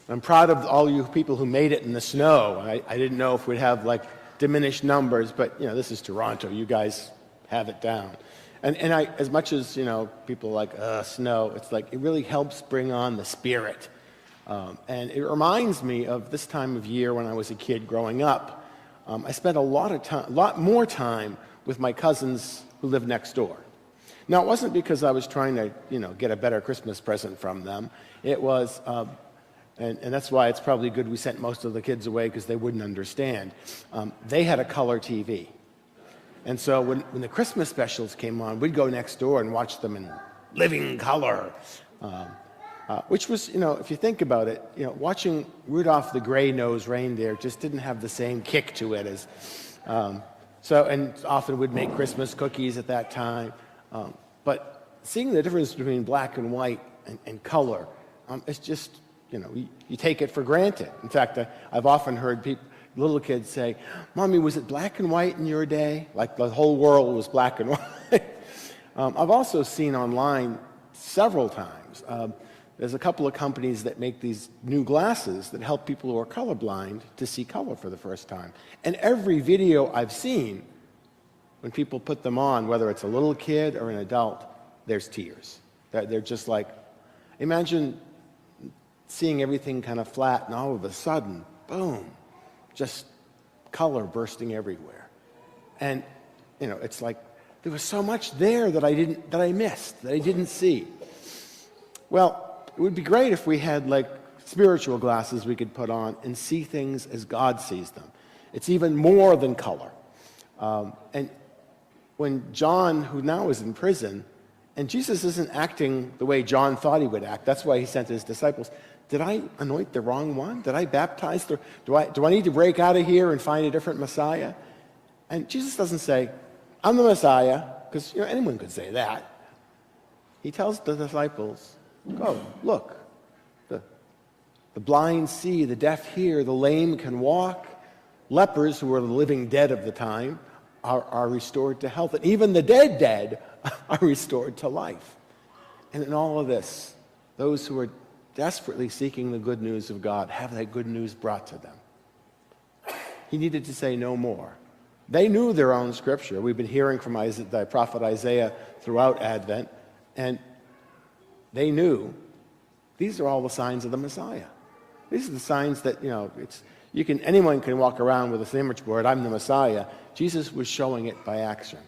I'm proud of all you people who made it in the snow. I didn't know if we'd have like diminished numbers, but this is Toronto. You guys have it down. And I, as much as people like snow, it's like it really helps bring on the spirit. And it reminds me of this time of year when I was a kid growing up. I spent a lot more time with my cousins who lived next door. Now, it wasn't because I was trying to, get a better Christmas present from them. It was, and that's why it's probably good we sent most of the kids away because they wouldn't understand. They had a color TV. And so when the Christmas specials came on, we'd go next door and watch them in living color. Which was, if you think about it, watching Rudolph the Gray-Nosed Reindeer just didn't have the same kick to it as, and often we'd make Christmas cookies at that time. But seeing the difference between black and white and color, it's just, you take it for granted. In fact, I've often heard little kids say, "Mommy, was it black and white in your day?" Like the whole world was black and white. I've also seen online several times, there's a couple of companies that make these new glasses that help people who are colorblind to see color for the first time. And every video I've seen, when people put them on, whether it's a little kid or an adult, there's tears. They're just like, imagine seeing everything kind of flat and all of a sudden, boom, just color bursting everywhere. And, it's like there was so much there that I missed, that I didn't see. Well, it would be great if we had like spiritual glasses we could put on and see things as God sees them. It's even more than color. And when John, who now is in prison, and Jesus isn't acting the way John thought he would act. That's why he sent his disciples. Did I anoint the wrong one? Did I baptize? Do I need to break out of here and find a different Messiah? And Jesus doesn't say, "I'm the Messiah," because anyone could say that. He tells the disciples, "Go, look. The blind see, the deaf hear, the lame can walk. Lepers, who were the living dead of the time, are restored to health. And even the dead are restored to life." And in all of this, those who are desperately seeking the good news of God have that good news brought to them. He needed to say no more. They knew their own scripture. We've been hearing from the prophet Isaiah throughout Advent, and they knew these are all the signs of the Messiah. These are the signs that, anyone can walk around with this image board, "I'm the Messiah." Jesus was showing it by action.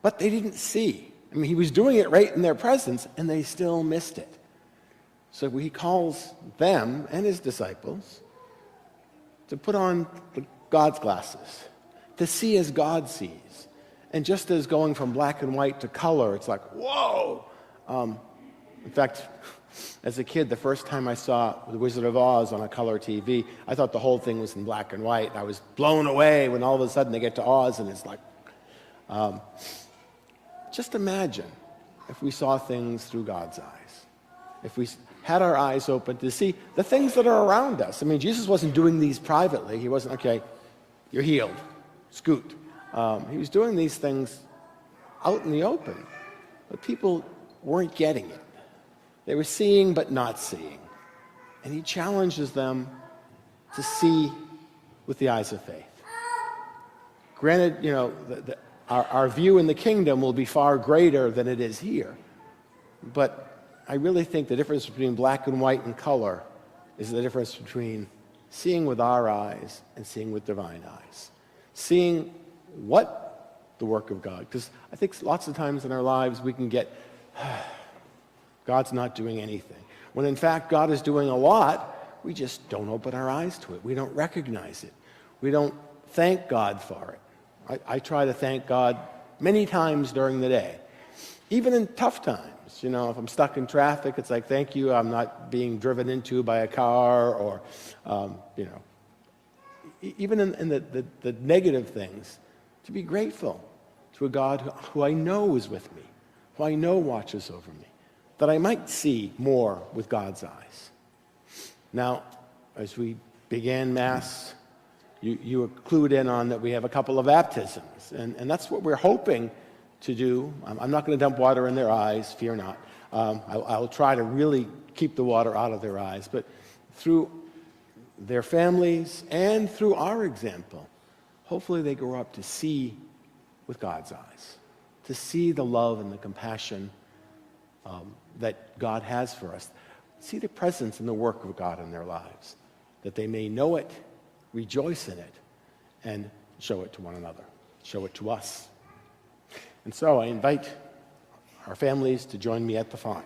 But they didn't see. He was doing it right in their presence, and they still missed it. So he calls them and his disciples to put on God's glasses, to see as God sees. And just as going from black and white to color, it's like, whoa! In fact, as a kid, the first time I saw The Wizard of Oz on a color TV, I thought the whole thing was in black and white. And I was blown away when all of a sudden they get to Oz and it's like, just imagine if we saw things through God's eyes. If we had our eyes open to see the things that are around us. Jesus wasn't doing these privately. He wasn't, "Okay, you're healed, scoot." He was doing these things out in the open, but people weren't getting it. They were seeing but not seeing. And he challenges them to see with the eyes of faith. Granted, our view in the kingdom will be far greater than it is here. But I really think the difference between black and white and color is the difference between seeing with our eyes and seeing with divine eyes. Seeing what the work of God. Because I think lots of times in our lives we can get, God's not doing anything. When in fact God is doing a lot, we just don't open our eyes to it. We don't recognize it. We don't thank God for it. I try to thank God many times during the day. Even in tough times. If I'm stuck in traffic, it's like, thank you, I'm not being driven into by a car, or, even in the negative things, to be grateful to a God who I know is with me, who I know watches over me, that I might see more with God's eyes. Now, as we began Mass, you were clued in on that we have a couple of baptisms, and that's what we're hoping to do. I'm not going to dump water in their eyes, fear not. I'll try to really keep the water out of their eyes. But through their families and through our example, hopefully they grow up to see with God's eyes, to see the love and the compassion that God has for us. See the presence and the work of God in their lives, that they may know it, rejoice in it, and show it to one another, show it to us. And so I invite our families to join me at the font.